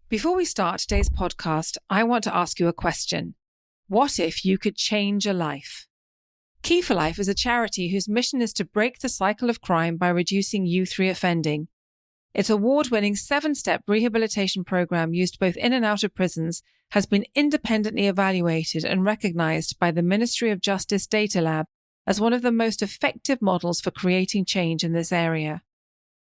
Before we start today's podcast, I want to ask you a question. What if you could change a life? Key for Life is a charity whose mission is to break the cycle of crime by reducing youth reoffending. Its award-winning 7-step rehabilitation program used both in and out of prisons has been independently evaluated and recognized by the Ministry of Justice Data Lab as one of the most effective models for creating change in this area.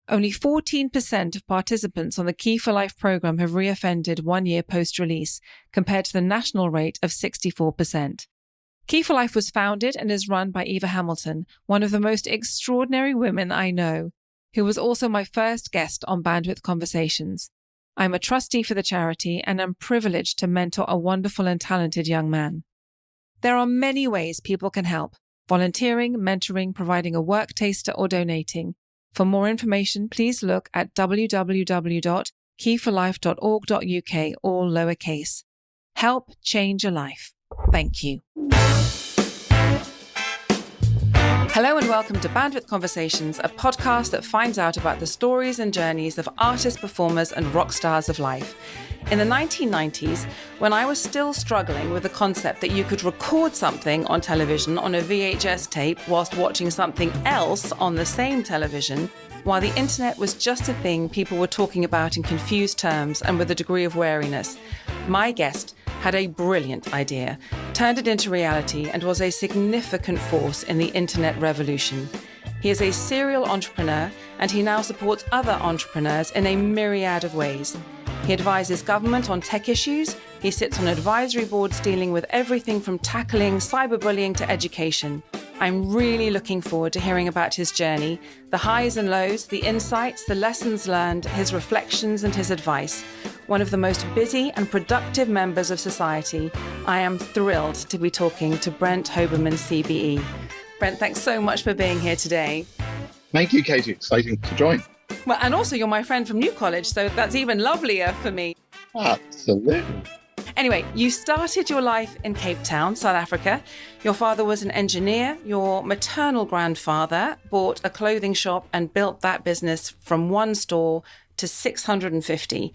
Only 14% of participants on the Key for Life program have reoffended 1 year post-release, compared to the national rate of 64%. Key for Life was founded and is run by Eva Hamilton, one of the most extraordinary women I know, who was also my first guest on Bandwidth Conversations. I'm a trustee for the charity and am privileged to mentor a wonderful and talented young man. There are many ways people can help: volunteering, mentoring, providing a work taster, or donating. For more information, please look at www.keyforlife.org.uk, all lowercase. Help change a life. Thank you. Hello and welcome to Bandwidth Conversations, a podcast that finds out about the stories and journeys of artists, performers, and rock stars of life. In the 1990s, when I was still struggling with the concept that you could record something on television on a VHS tape whilst watching something else on the same television, while the internet was just a thing people were talking about in confused terms and with a degree of wariness, my guest had a brilliant idea, turned it into reality, and was a significant force in the internet revolution. He is a serial entrepreneur, and he now supports other entrepreneurs in a myriad of ways. He advises government on tech issues. He sits on advisory boards dealing with everything from tackling cyberbullying to education. I'm really looking forward to hearing about his journey, the highs and lows, the insights, the lessons learned, his reflections and his advice. One of the most busy and productive members of society, I am thrilled to be talking to Brent Hoberman, CBE. Brent, thanks so much for being here today. Thank you, Katie. Exciting to join. Well, and also you're my friend from New College, so that's even lovelier for me. Absolutely. Anyway, you started your life in Cape Town, South Africa. Your father was an engineer. Your maternal grandfather bought a clothing shop and built that business from one store to 650.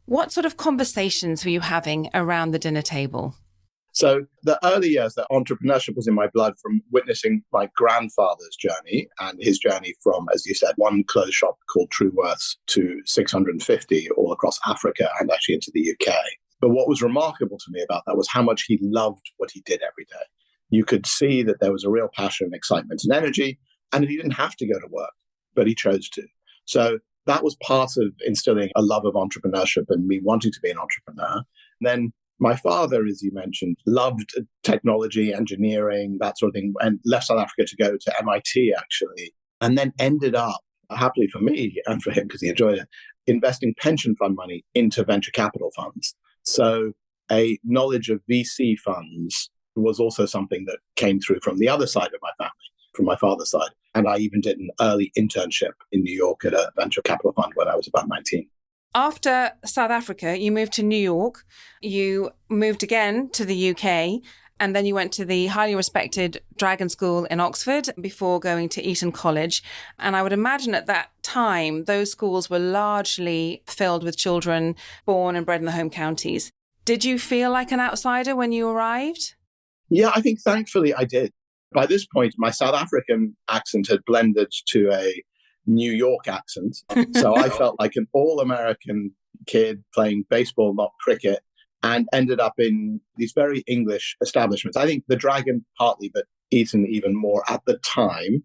What sort of conversations were you having around the dinner table? So the early years, that entrepreneurship was in my blood from witnessing my grandfather's journey and his journey from, as you said, one clothes shop called Truworths to 650 all across Africa and actually into the UK. But what was remarkable to me about that was how much he loved what he did every day. You could see that there was a real passion, excitement, and energy, and he didn't have to go to work, but he chose to. So that was part of instilling a love of entrepreneurship and me wanting to be an entrepreneur. And then my father, as you mentioned, loved technology, engineering, that sort of thing, and left South Africa to go to MIT, actually, and then ended up, happily for me and for him because he enjoyed it, investing pension fund money into venture capital funds. So a knowledge of VC funds was also something that came through from the other side of my family, from my father's side. And I even did an early internship in New York at a venture capital fund when I was about 19. After South Africa, you moved to New York, you moved again to the UK, and then you went to the highly respected Dragon School in Oxford before going to Eton College. And I would imagine at that time, those schools were largely filled with children born and bred in the home counties. Did you feel like an outsider when you arrived? Yeah, I think thankfully I did. By this point, my South African accent had blended to a New York accent. So I felt like an all-American kid playing baseball, not cricket, and ended up in these very English establishments. I think the Dragon partly, but Eton even more at the time.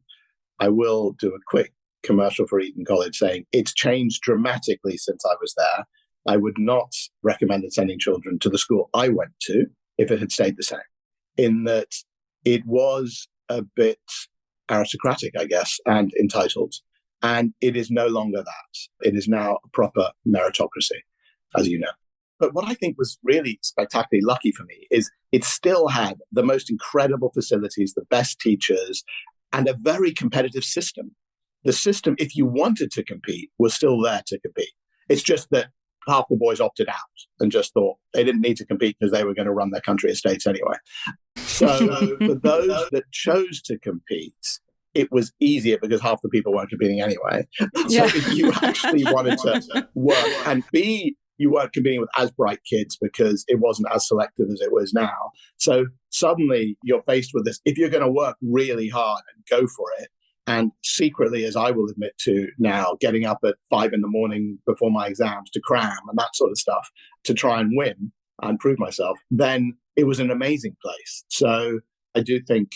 I will do a quick commercial for Eton College saying it's changed dramatically since I was there. I would not recommend sending children to the school I went to if it had stayed the same, in that it was a bit aristocratic, I guess, and entitled. And it is no longer that. It is now a proper meritocracy, as you know. But what I think was really spectacularly lucky for me is it still had the most incredible facilities, the best teachers, and a very competitive system. The system, if you wanted to compete, was still there to compete. It's just that half the boys opted out and just thought they didn't need to compete because they were going to run their country estates anyway. So for those that chose to compete, it was easier because half the people weren't competing anyway. So if you actually wanted to work and be you weren't competing with as bright kids because it wasn't as selective as it was now. So suddenly you're faced with this. If you're going to work really hard and go for it, and secretly, as I will admit to now, getting up at 5 a.m. before my exams to cram and that sort of stuff to try and win and prove myself, then it was an amazing place. So I do think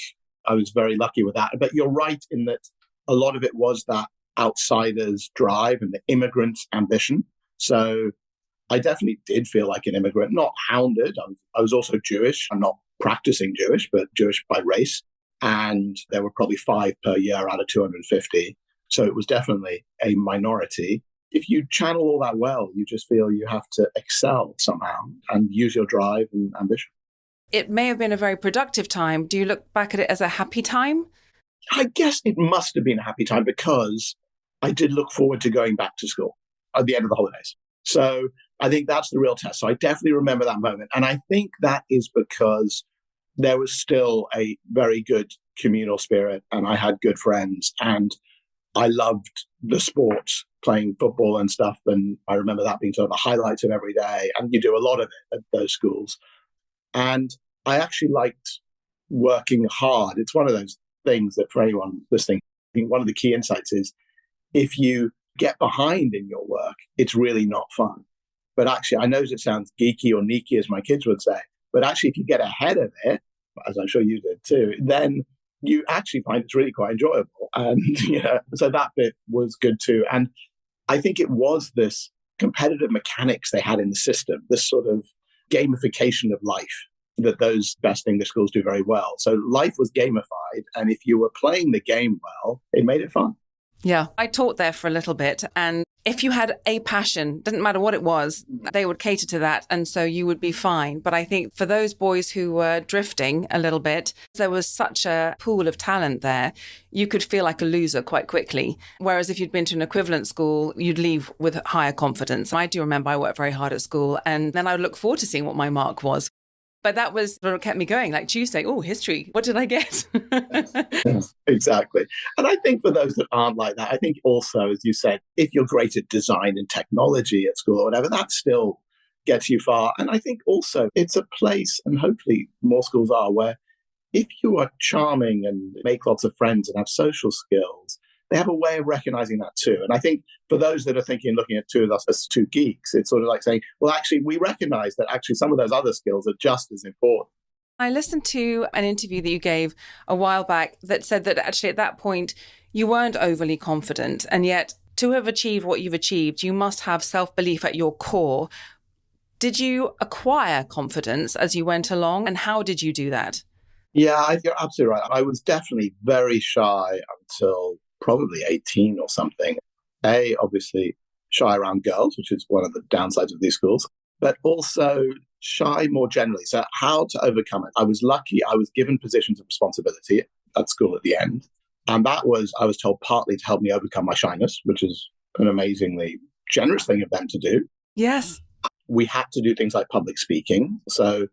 I was very lucky with that. But you're right in that a lot of it was that outsider's drive and the immigrant ambition. So I definitely did feel like an immigrant, not hounded. I was also Jewish. I'm not practicing Jewish, but Jewish by race. And there were probably 5 per year out of 250. So it was definitely a minority. If you channel all that well, you just feel you have to excel somehow and use your drive and ambition. It may have been a very productive time. Do you look back at it as a happy time? I guess it must have been a happy time because I did look forward to going back to school at the end of the holidays. So I think that's the real test. So I definitely remember that moment. And I think that is because there was still a very good communal spirit and I had good friends and I loved the sport, playing football and stuff. And I remember that being sort of the highlights of every day. And you do a lot of it at those schools. And I actually liked working hard. It's one of those things that for anyone listening, I think one of the key insights is if you get behind in your work, it's really not fun. But actually, I know it sounds geeky or neaky, as my kids would say, but actually, if you get ahead of it, as I'm sure you did too, then you actually find it's really quite enjoyable. And so that bit was good too. And I think it was this competitive mechanics they had in the system, this sort of gamification of life that those best English schools do very well. So life was gamified. And if you were playing the game well, it made it fun. Yeah, I taught there for a little bit. And if you had a passion, didn't matter what it was, they would cater to that. And so you would be fine. But I think for those boys who were drifting a little bit, there was such a pool of talent there, you could feel like a loser quite quickly. Whereas if you'd been to an equivalent school, you'd leave with higher confidence. I do remember I worked very hard at school and then I would look forward to seeing what my mark was. But that was what kept me going. Like Tuesday, history. What did I get? Yes, exactly. And I think for those that aren't like that, I think also, as you said, if you're great at design and technology at school or whatever, that still gets you far. And I think also it's a place, and hopefully more schools are, where if you are charming and make lots of friends and have social skills, they have a way of recognizing that too. And I think for those that are looking at two of us as two geeks, it's sort of like saying, well, actually, we recognize that actually some of those other skills are just as important. I listened to an interview that you gave a while back that said that actually at that point, you weren't overly confident. And yet to have achieved what you've achieved, you must have self-belief at your core. Did you acquire confidence as you went along? And how did you do that? Yeah, you're absolutely right. I was definitely very shy until probably 18 or something. Obviously shy around girls, which is one of the downsides of these schools, but also shy more generally. So how to overcome it? I was lucky. I was given positions of responsibility at school at the end. And that was, I was told, partly to help me overcome my shyness, which is an amazingly generous thing of them to do. Yes. We had to do things like public speaking. So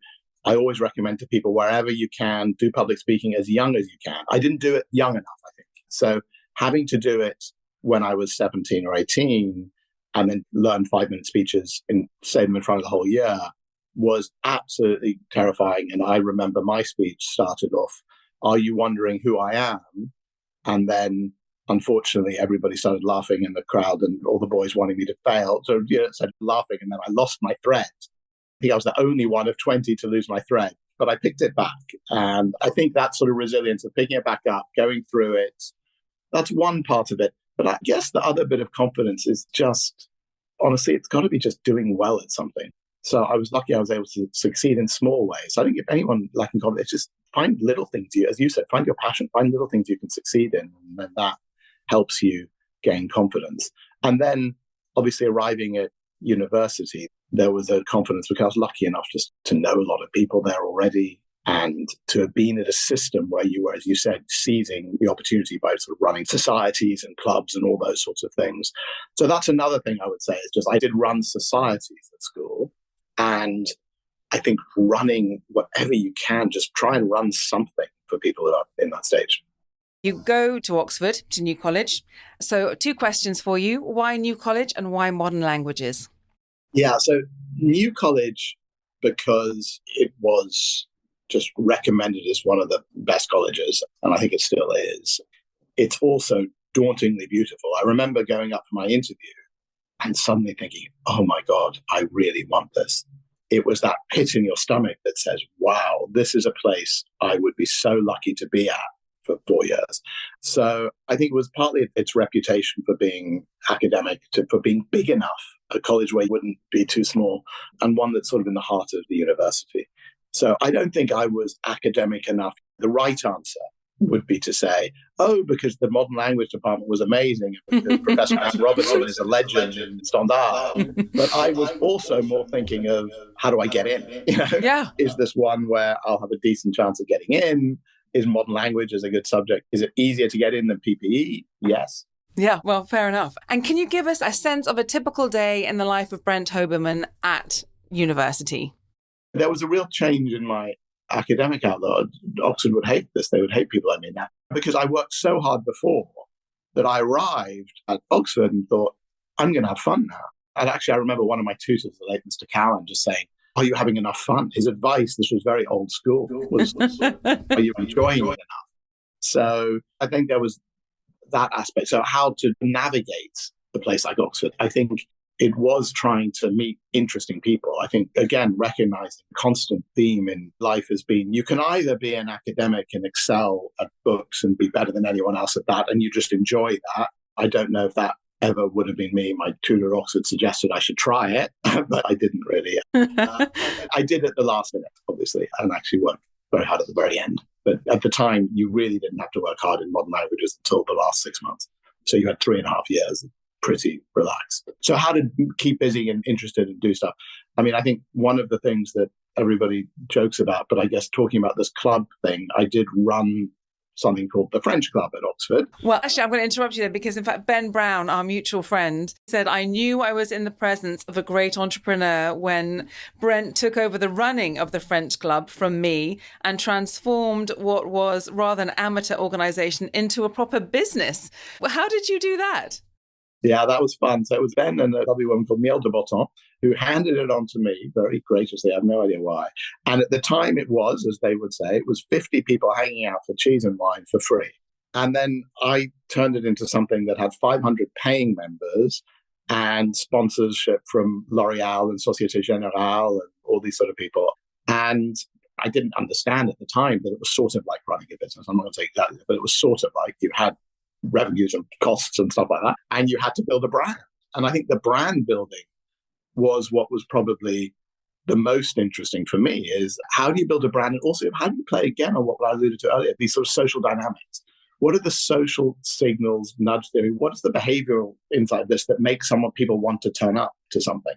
I always recommend to people, wherever you can, do public speaking as young as you can. I didn't do it young enough, I think. So having to do it when I was 17 or 18 and then learn 5-minute speeches and say them in front of the whole year was absolutely terrifying. And I remember my speech started off, "Are you wondering who I am?" And then, unfortunately, everybody started laughing in the crowd and all the boys wanting me to fail. So, started laughing. And then I lost my thread. I think I was the only one of 20 to lose my thread, but I picked it back. And I think that sort of resilience of picking it back up, going through it, that's one part of it. But I guess the other bit of confidence is just, honestly, it's got to be just doing well at something. So I was lucky I was able to succeed in small ways. I think if anyone lacking confidence, just find little things, as you said, find your passion, find little things you can succeed in. And then that helps you gain confidence. And then obviously arriving at university, there was a confidence because I was lucky enough just to know a lot of people there already and to have been in a system where you were, as you said, seizing the opportunity by sort of running societies and clubs and all those sorts of things. So that's another thing I would say is just I did run societies at school. And I think running whatever you can, just try and run something for people that are in that stage. You go to Oxford, to New College. So 2 questions for you. Why New College and why modern languages? Yeah, so New College, because it was just recommended as one of the best colleges, and I think it still is, it's also dauntingly beautiful. I remember going up for my interview and suddenly thinking, oh my God, I really want this. It was that pit in your stomach that says, wow, this is a place I would be so lucky to be at for 4 years. So I think it was partly its reputation for being academic, for being big enough, a college where you wouldn't be too small, and one that's sort of in the heart of the university. So I don't think I was academic enough. The right answer would be to say, oh, because the modern language department was amazing, and because Professor Matt Robertson is a legend in Standard. But I was also more thinking of, how do I get in? Yeah. Is this one where I'll have a decent chance of getting in? Is modern language a good subject? Is it easier to get in than PPE? Yes. Yeah, well, fair enough. And can you give us a sense of a typical day in the life of Brent Hoberman at university? There was a real change in my academic outlook. Oxford would hate this. They would hate people like me now, because I worked so hard before that I arrived at Oxford and thought, I'm going to have fun now. And actually, I remember one of my tutors, the late Mr. Cowan, just saying, are you having enough fun? His advice, this was very old school, was, are you enjoying it enough? So I think there was that aspect. So how to navigate a place like Oxford, I think it was trying to meet interesting people. I think, again, recognizing the constant theme in life has been, you can either be an academic and excel at books and be better than anyone else at that, and you just enjoy that. I don't know if that ever would have been me. My tutor at Oxford suggested I should try it, but I didn't really. I did at the last minute, obviously, and actually worked very hard at the very end. But at the time, you really didn't have to work hard in modern languages until the last 6 months. So you had 3.5 years pretty relaxed. So how to keep busy and interested and do stuff? I mean, I think one of the things that everybody jokes about, but I guess talking about this club thing, I did run something called the French Club at Oxford. Well, actually, I'm going to interrupt you there because, in fact, Ben Brown, our mutual friend, said, I knew I was in the presence of a great entrepreneur when Brent took over the running of the French Club from me and transformed what was rather an amateur organization into a proper business. Well, how did you do that? Yeah, that was fun. So it was Ben and a lovely woman called Miel de Botton who handed it on to me very graciously. I have no idea why. And at the time it was, as they would say, it was 50 people hanging out for cheese and wine for free. And then I turned it into something that had 500 paying members and sponsorship from L'Oreal and Societe Generale and all these sort of people. And I didn't understand at the time that it was sort of like running a business. I'm not going to say exactly, but it was sort of like you had revenues and costs and stuff like that, and you had to build a brand. And I think the brand building was what was probably the most interesting for me, is how do you build a brand, and also how do you play again on what I alluded to earlier, these sort of social dynamics. What are the social signals, nudge theory? What is the behavioral inside this that makes people want to turn up to something?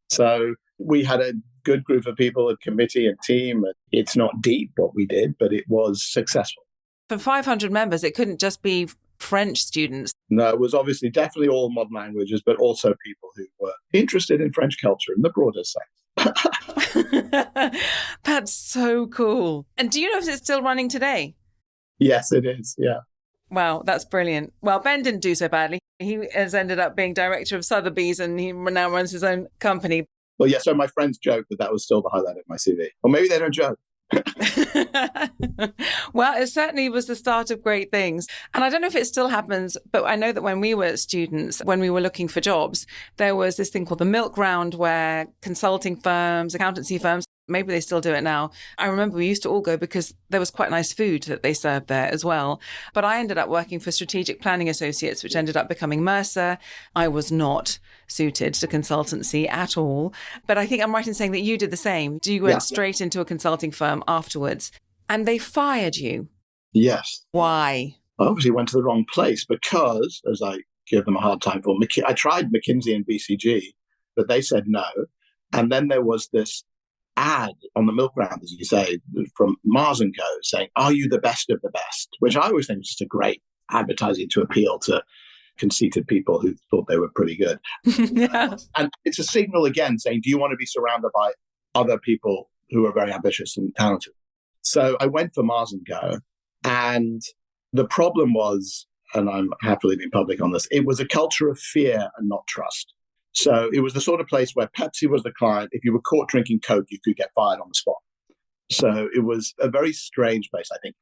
So we had a good group of people, a committee, a team. It's not deep what we did, but it was successful. For 500 members, it couldn't just be French students. No, it was obviously definitely all modern languages, but also people who were interested in French culture in the broader sense. That's so cool. And do you know if it's still running today? Yes, it is. Yeah. Wow, that's brilliant. Well, Ben didn't do so badly. He has ended up being director of Sotheby's and he now runs his own company. Well, yeah, so my friends joke that was still the highlight of my CV. Or maybe they don't joke. Well, it certainly was the start of great things. And I don't know if it still happens, but I know that when we were students, when we were looking for jobs, there was this thing called the milk round where consulting firms, accountancy firms, maybe they still do it now. I remember we used to all go because there was quite nice food that they served there as well. But I ended up working for Strategic Planning Associates, which ended up becoming Mercer. I was not suited to consultancy at all. But I think I'm right in saying that you did the same. You went straight into a consulting firm afterwards and they fired you. Yes. Why? I obviously went to the wrong place because, as I give them a hard time for, I tried McKinsey and BCG, but they said no. And then there was this ad on the milk round, as you say, from Mars & Co. saying, are you the best of the best? Which I always think is just a great advertising to appeal to conceited people who thought they were pretty good. Yeah. And it's a signal again saying, do you want to be surrounded by other people who are very ambitious and talented? So I went for Mars & Co. And the problem was, and I'm happily being public on this, it was a culture of fear and not trust. So it was the sort of place where Pepsi was the client. If you were caught drinking Coke, you could get fired on the spot. So it was a very strange place, I think.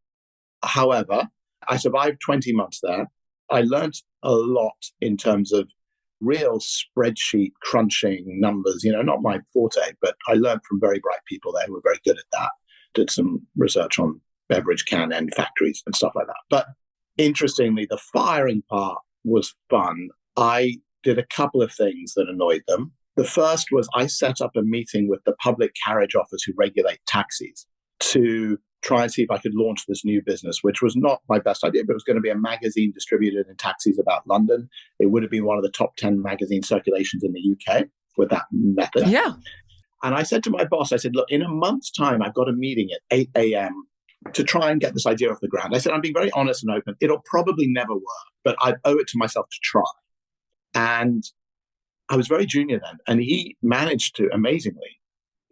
However, I survived 20 months there. I learned a lot in terms of real spreadsheet crunching numbers, not my forte, but I learned from very bright people there who were very good at that. Did some research on beverage can end factories and stuff like that. But interestingly, the firing part was fun. I did a couple of things that annoyed them. The first was I set up a meeting with the public carriage office who regulate taxis to try and see if I could launch this new business, which was not my best idea, but it was going to be a magazine distributed in taxis about London. It would have been one of the top 10 magazine circulations in the UK with that method. Yeah. And I said to my boss, I said, look, in a month's time, I've got a meeting at 8 a.m. to try and get this idea off the ground. I said, I'm being very honest and open. It'll probably never work, but I owe it to myself to try. And I was very junior then. And he managed to, amazingly,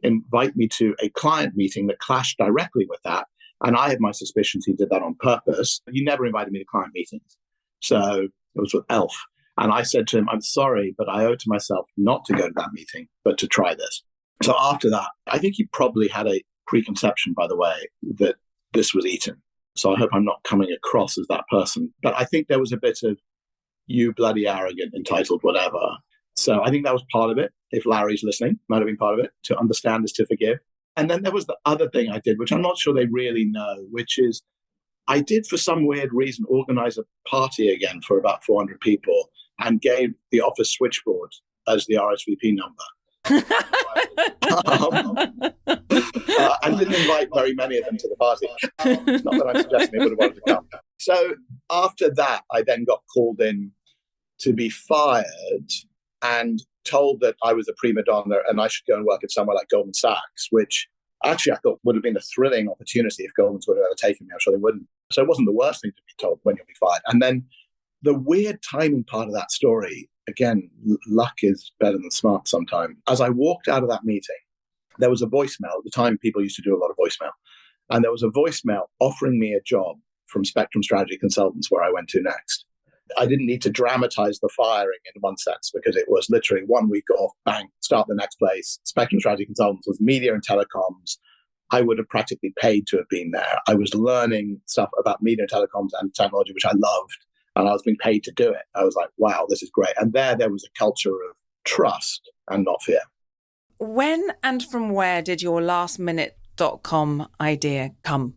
invite me to a client meeting that clashed directly with that. And I had my suspicions he did that on purpose. He never invited me to client meetings. So it was with Elf. And I said to him, I'm sorry, but I owe it to myself not to go to that meeting, but to try this. So after that, I think he probably had a preconception, by the way, that this was Eton. So I hope I'm not coming across as that person. But I think there was a bit of you bloody arrogant, entitled, whatever. So I think that was part of it. If Larry's listening, might have been part of it. To understand is to forgive. And then there was the other thing I did, which I'm not sure they really know, which is I did, for some weird reason, organize a party again for about 400 people and gave the office switchboard as the RSVP number. And didn't invite very many of them to the party. Not that I'm suggesting they would have wanted to come. So after that, I then got called in to be fired and told that I was a prima donna and I should go and work at somewhere like Goldman Sachs, which actually I thought would have been a thrilling opportunity if Goldman's would have ever taken me. I'm sure they wouldn't. So it wasn't the worst thing to be told when you'll be fired. And then the weird timing part of that story, again, luck is better than smart sometimes. As I walked out of that meeting, there was a voicemail. At the time, people used to do a lot of voicemail. And there was a voicemail offering me a job from Spectrum Strategy Consultants, where I went to next. I didn't need to dramatize the firing in one sense, because it was literally 1 week off, bang, start the next place. Spectrum Strategy Consultants was media and telecoms. I would have practically paid to have been there. I was learning stuff about media and telecoms and technology, which I loved, and I was being paid to do it. I was like, wow, this is great. And there was a culture of trust and not fear. When and from where did your lastminute.com idea come?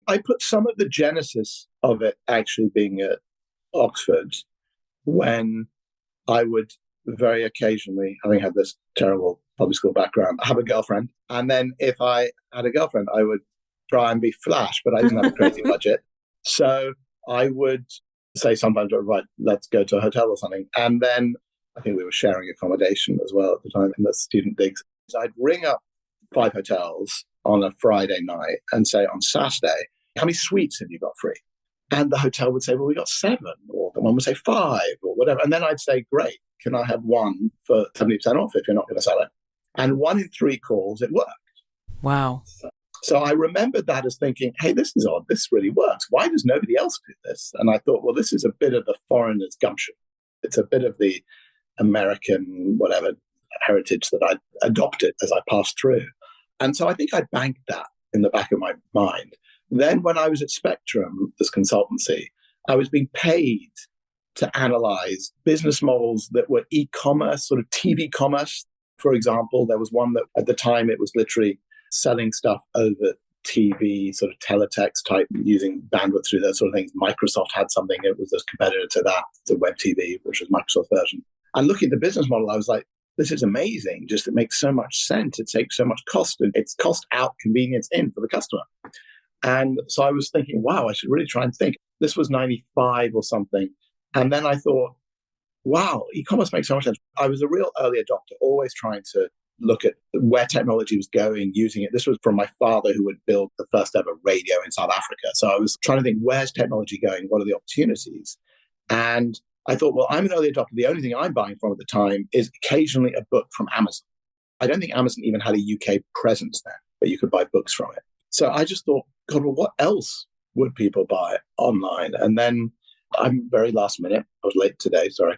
I put some of the genesis of it actually being at Oxford, when I would very occasionally, having had this terrible public school background, have a girlfriend. And then if I had a girlfriend, I would try and be flash, but I didn't have a crazy budget. So I would say sometimes, right, let's go to a hotel or something. And then I think we were sharing accommodation as well at the time in the student digs. So I'd ring up 5 hotels on a Friday night and say on Saturday, how many suites have you got free? And the hotel would say, well, we got 7, or the one would say 5 or whatever. And then I'd say, great, can I have one for 70% off if you're not going to sell it? And 1 in 3 calls, it worked. Wow. So I remembered that as thinking, hey, this is odd. This really works. Why does nobody else do this? And I thought, well, this is a bit of the foreigner's gumption. It's a bit of the American, whatever, heritage that I adopted as I passed through. And so I think I banked that in the back of my mind. Then when I was at Spectrum, this consultancy, I was being paid to analyze business models that were e-commerce, sort of TV commerce. For example, there was one that at the time it was literally selling stuff over TV, sort of teletext type, using bandwidth through those sort of things. Microsoft had something, it was a competitor to that, to Web TV, which was Microsoft's version. And looking at the business model, I was like, this is amazing. Just it makes so much sense. It takes so much cost, and it's cost out, convenience in for the customer. And so I was thinking, wow, I should really try and think. This was 95 or something. And then I thought, wow, e-commerce makes so much sense. I was a real early adopter, always trying to look at where technology was going, using it. This was from my father, who would build the first ever radio in South Africa. So I was trying to think, where's technology going? What are the opportunities? And I thought, well, I'm an early adopter. The only thing I'm buying from at the time is occasionally a book from Amazon. I don't think Amazon even had a UK presence then, but you could buy books from it. So I just thought, God, well, what else would people buy online? And then I'm very last minute. I was late today, sorry.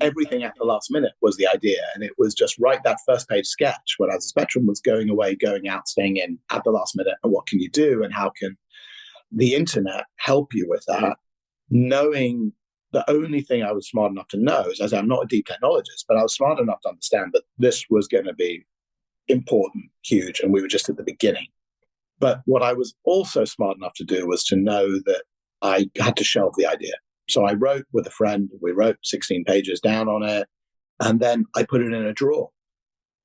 Everything at the last minute was the idea. And it was just write that first page sketch when as the Spectrum was going away, going out, staying in at the last minute. And what can you do? And how can the internet help you with that? Knowing the only thing I was smart enough to know is, as I'm not a deep technologist, but I was smart enough to understand that this was going to be important, huge, and we were just at the beginning. But what I was also smart enough to do was to know that I had to shelve the idea. So I wrote with a friend, we wrote 16 pages down on it, and then I put it in a drawer.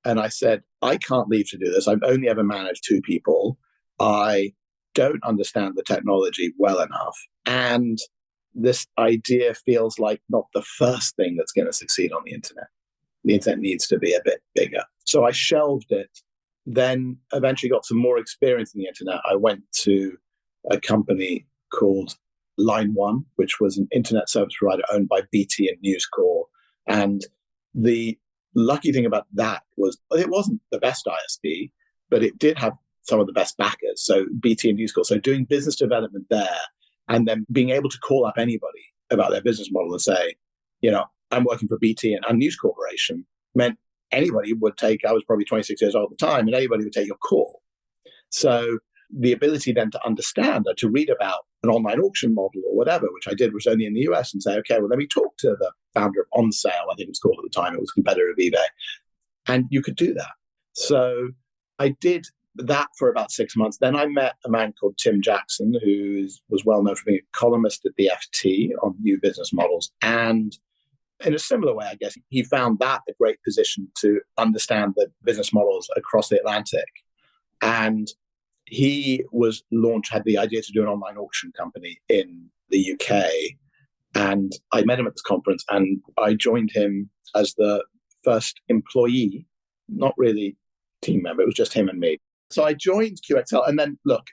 And I said, I can't leave to do this. I've only ever managed 2 people. I don't understand the technology well enough. And this idea feels like not the first thing that's going to succeed on the internet. The internet needs to be a bit bigger. So I shelved it, then eventually got some more experience in the internet. I went to a company called Line One, which was an internet service provider owned by BT and News Corp. And the lucky thing about that was it wasn't the best ISP, but it did have some of the best backers. So BT and News Corp. So doing business development there and then being able to call up anybody about their business model and say, I'm working for BT and News Corporation meant anybody would take, I was probably 26 years old at the time, and anybody would take your call. So the ability then to understand or to read about an online auction model or whatever, which I did, was only in the US, and say, okay, well, let me talk to the founder of On Sale, I think it was called at the time. It was a competitor of eBay. And you could do that. So I did that for about 6 months. Then I met a man called Tim Jackson, who was well known for being a columnist at the FT on new business models. And in a similar way, I guess, he found that a great position to understand the business models across the Atlantic. And he had the idea to do an online auction company in the UK. And I met him at this conference, and I joined him as the first employee, not really team member. It was just him and me. So I joined QXL, and then look,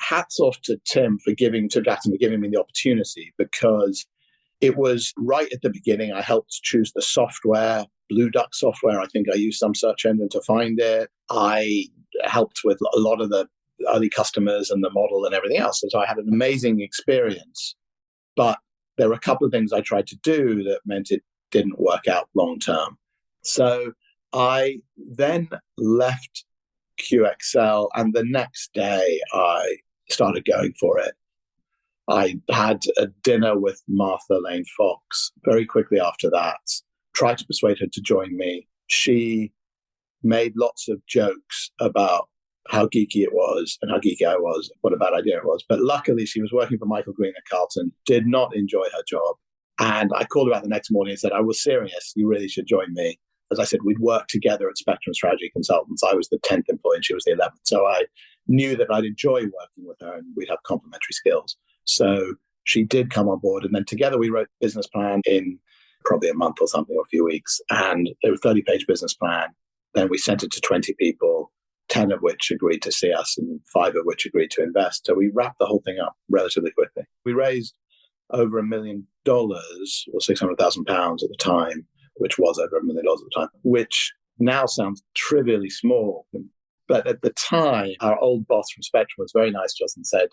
hats off to Tim Jackson for giving me the opportunity, because it was right at the beginning. I helped choose the software, Blue Duck software. I think I used some search engine to find it. I helped with a lot of the early customers and the model and everything else. So I had an amazing experience. But there were a couple of things I tried to do that meant it didn't work out long term. So I then left QXL, and the next day I started going for it. I had a dinner with Martha Lane Fox very quickly after that, tried to persuade her to join me. She made lots of jokes about how geeky it was and how geeky I was, what a bad idea it was. But luckily, she was working for Michael Green at Carlton, did not enjoy her job. And I called her out the next morning and said, I was serious. You really should join me. As I said, we'd worked together at Spectrum Strategy Consultants. I was the 10th employee and she was the 11th. So I knew that I'd enjoy working with her and we'd have complementary skills. So she did come on board. And then together we wrote business plan in probably a month or something, or a few weeks. And it was a 30-page business plan. Then we sent it to 20 people, 10 of which agreed to see us and 5 of which agreed to invest. So we wrapped the whole thing up relatively quickly. We raised over $1 million or £600,000 at the time, which was over $1 million at the time, which now sounds trivially small. But at the time, our old boss from Spectrum was very nice to us and said,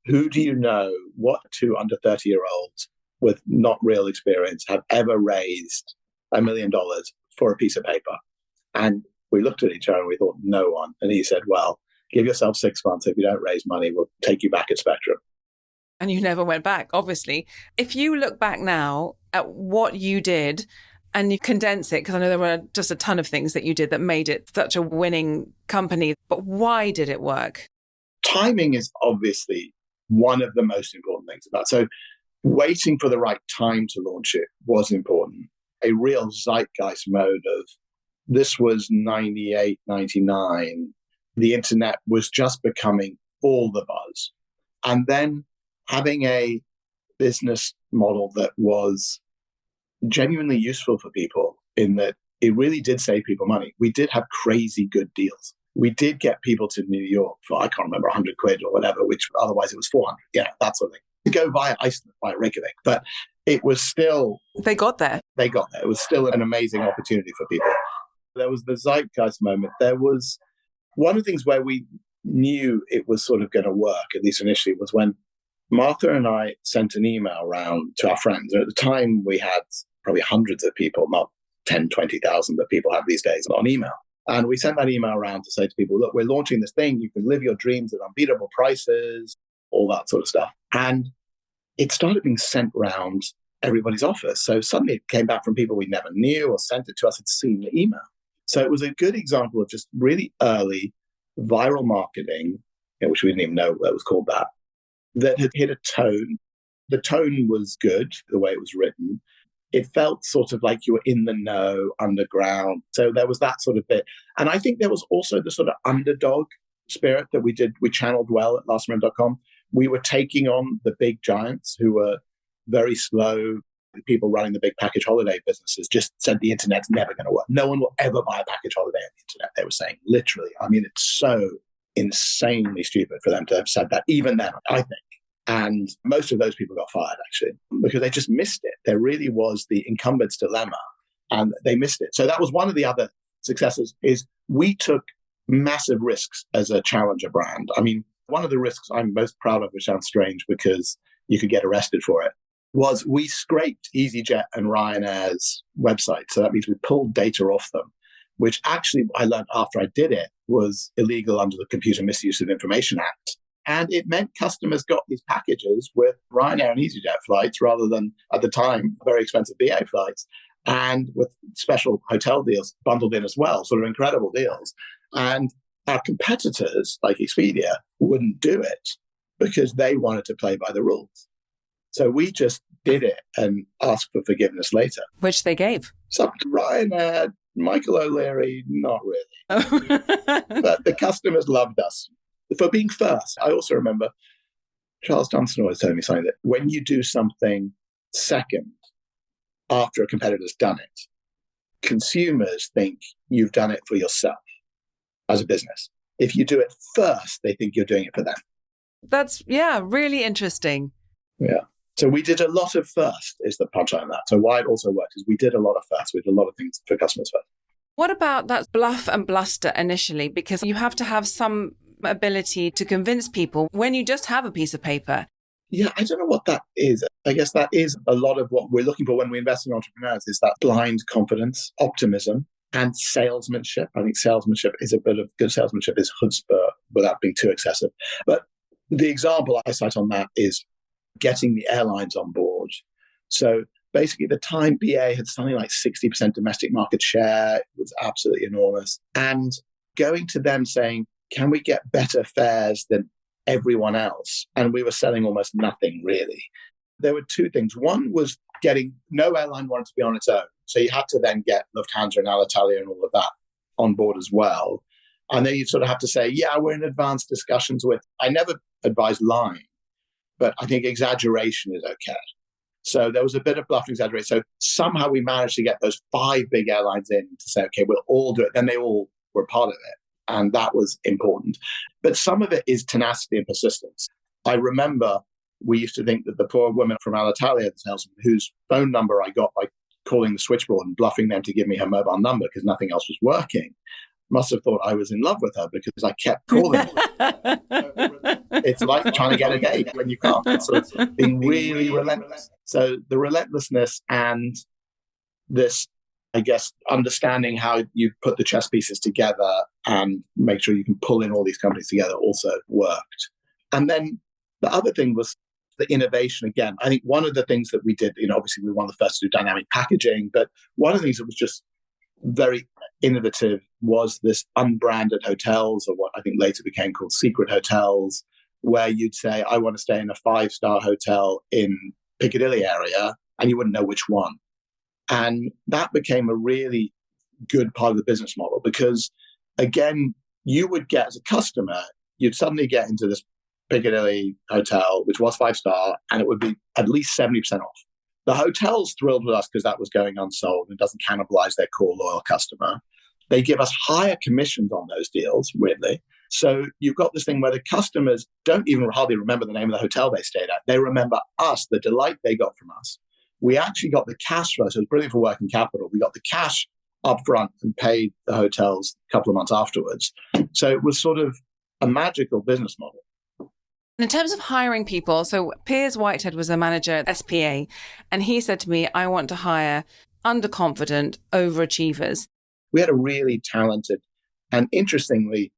who do you know, what 2 under 30-year-olds with not real experience have ever raised $1 million for a piece of paper? And we looked at each other and we thought, no one. And he said, well, give yourself 6 months. If you don't raise money, we'll take you back at Spectrum. And you never went back, obviously. If you look back now at what you did and you condense it, because I know there were just a ton of things that you did that made it such a winning company, but why did it work? Timing is obviously one of the most important things about it. So waiting for the right time to launch it was important. A real zeitgeist mode of this was 98, 99. The internet was just becoming all the buzz. And then having a business model that was genuinely useful for people in that it really did save people money. We did have crazy good deals. We did get people to New York for, I can't remember, 100 quid or whatever, which otherwise it was 400. Yeah, that sort of thing. To go via Iceland, via Reykjavik. But it was still... They got there. They got there. It was still an amazing opportunity for people. There was the zeitgeist moment. There was one of the things where we knew it was sort of going to work, at least initially, was when Martha and I sent an email around to our friends. And at the time, we had probably hundreds of people, not 10, 20,000 that people have these days on email. And we sent that email around to say to people, look, we're launching this thing. You can live your dreams at unbeatable prices, all that sort of stuff. And it started being sent around everybody's office. So suddenly it came back from people we never knew or sent it to us, had seen the email. So it was a good example of just really early viral marketing, which we didn't even know that was called that had hit a tone. The tone was good, the way it was written. It felt sort of like you were in the know, underground. So there was that sort of bit. And I think there was also the sort of underdog spirit that we channeled well at lastminute.com. We were taking on the big giants who were very slow. The people running the big package holiday businesses just said the internet's never going to work. No one will ever buy a package holiday on the internet, they were saying, literally. I mean, it's so insanely stupid for them to have said that, even then, I think. And most of those people got fired, actually, because they just missed it. There really was the incumbent's dilemma, and they missed it. So that was one of the other successes, is we took massive risks as a challenger brand. I mean, one of the risks I'm most proud of, which sounds strange because you could get arrested for it, was we scraped EasyJet and Ryanair's website. So that means we pulled data off them, which actually I learned after I did it was illegal under the Computer Misuse of Information Act. And it meant customers got these packages with Ryanair and EasyJet flights rather than, at the time, very expensive BA flights, and with special hotel deals bundled in as well, sort of incredible deals. And our competitors, like Expedia, wouldn't do it because they wanted to play by the rules. So we just did it and asked for forgiveness later. Which they gave. So Ryanair, Michael O'Leary, not really. But the customers loved us for being first. I also remember Charles Dunstan always told me something, that when you do something second after a competitor's done it, consumers think you've done it for yourself as a business. If you do it first, they think you're doing it for them. That's, really interesting. Yeah. So we did a lot of first is the punchline of that. So why it also worked is we did a lot of first. We did a lot of things for customers first. What about that bluff and bluster initially? Because you have to have some ability to convince people when you just have a piece of paper. Yeah, I don't know what that is. I guess that is a lot of what we're looking for when we invest in entrepreneurs, is that blind confidence, optimism, and salesmanship. I think salesmanship is a bit of good salesmanship is chutzpah without being too excessive. But the example I cite on that is getting the airlines on board. So basically, the time BA had something like 60% domestic market share. It was absolutely enormous. And going to them saying, can we get better fares than everyone else? And we were selling almost nothing, really. There were two things. One was no airline wanted to be on its own. So you had to then get Lufthansa and Alitalia and all of that on board as well. And then you sort of have to say, yeah, we're in advanced discussions with, I never advise lying, but I think exaggeration is okay. So there was a bit of bluff and exaggeration. So somehow we managed to get those 5 big airlines in to say, okay, we'll all do it. Then they all were part of it. And that was important. But some of it is tenacity and persistence. I remember we used to think that the poor woman from Alitalia, the salesman, whose phone number I got by calling the switchboard and bluffing them to give me her mobile number because nothing else was working, must have thought I was in love with her because I kept calling her. It's like trying to get a date when you can't. It's sort of being really relentless. So the relentlessness and this, I guess, understanding how you put the chess pieces together and make sure you can pull in all these companies together also worked. And then the other thing was the innovation again. I think one of the things that we did, obviously we were one of the first to do dynamic packaging, but one of the things that was just very innovative was this unbranded hotels, or what I think later became called secret hotels, where you'd say, I want to stay in a 5-star hotel in Piccadilly area, and you wouldn't know which one. And that became a really good part of the business model because, again, you would get as a customer, you'd suddenly get into this Piccadilly hotel, which was 5-star, and it would be at least 70% off. The hotel's thrilled with us because that was going unsold and doesn't cannibalize their core loyal customer. They give us higher commissions on those deals, weirdly. So you've got this thing where the customers don't even hardly remember the name of the hotel they stayed at. They remember us, the delight they got from us. We actually got the cash flow, so it was brilliant for working capital. We got the cash up front and paid the hotels a couple of months afterwards. So it was sort of a magical business model. In terms of hiring people, so Piers Whitehead was a manager at SPA, and he said to me, I want to hire underconfident overachievers. We had a really talented and interestingly,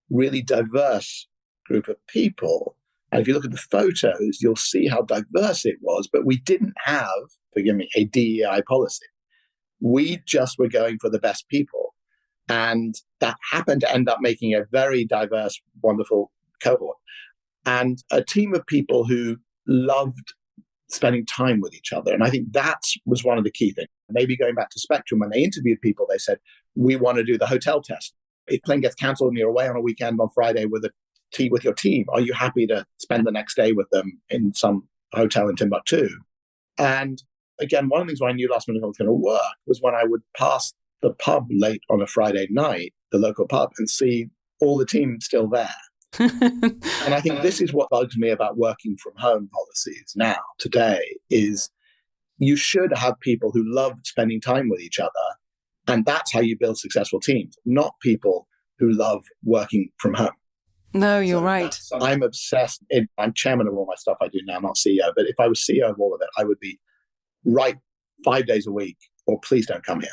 really diverse group of people. And if you look at the photos, you'll see how diverse it was, but we didn't have, forgive me, a DEI policy. We just were going for the best people. And that happened to end up making a very diverse, wonderful cohort. And a team of people who loved spending time with each other. And I think that was one of the key things. Maybe going back to Spectrum, when they interviewed people, they said, we want to do the hotel test. If plane gets cancelled and you're away on a weekend on Friday with your team, are you happy to spend the next day with them in some hotel in Timbuktu? And again, one of the things where I knew last minute it was going to work was when I would pass the pub late on a Friday night, the local pub, and see all the team still there. And I think this is what bugs me about working from home policies now, today, is you should have people who love spending time with each other. And that's how you build successful teams, not people who love working from home. No, you're right. I'm obsessed. I'm chairman of all my stuff I do now, not CEO. But if I was CEO of all of it, I would be right 5 days a week, or please don't come here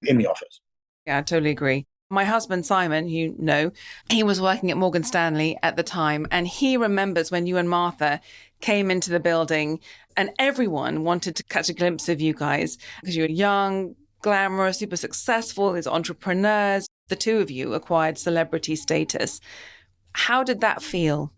in the office. Yeah, I totally agree. My husband, Simon, you know, he was working at Morgan Stanley at the time, and he remembers when you and Martha came into the building and everyone wanted to catch a glimpse of you guys because you were young, glamorous, super successful, as entrepreneurs. The two of you acquired celebrity status. How did that feel?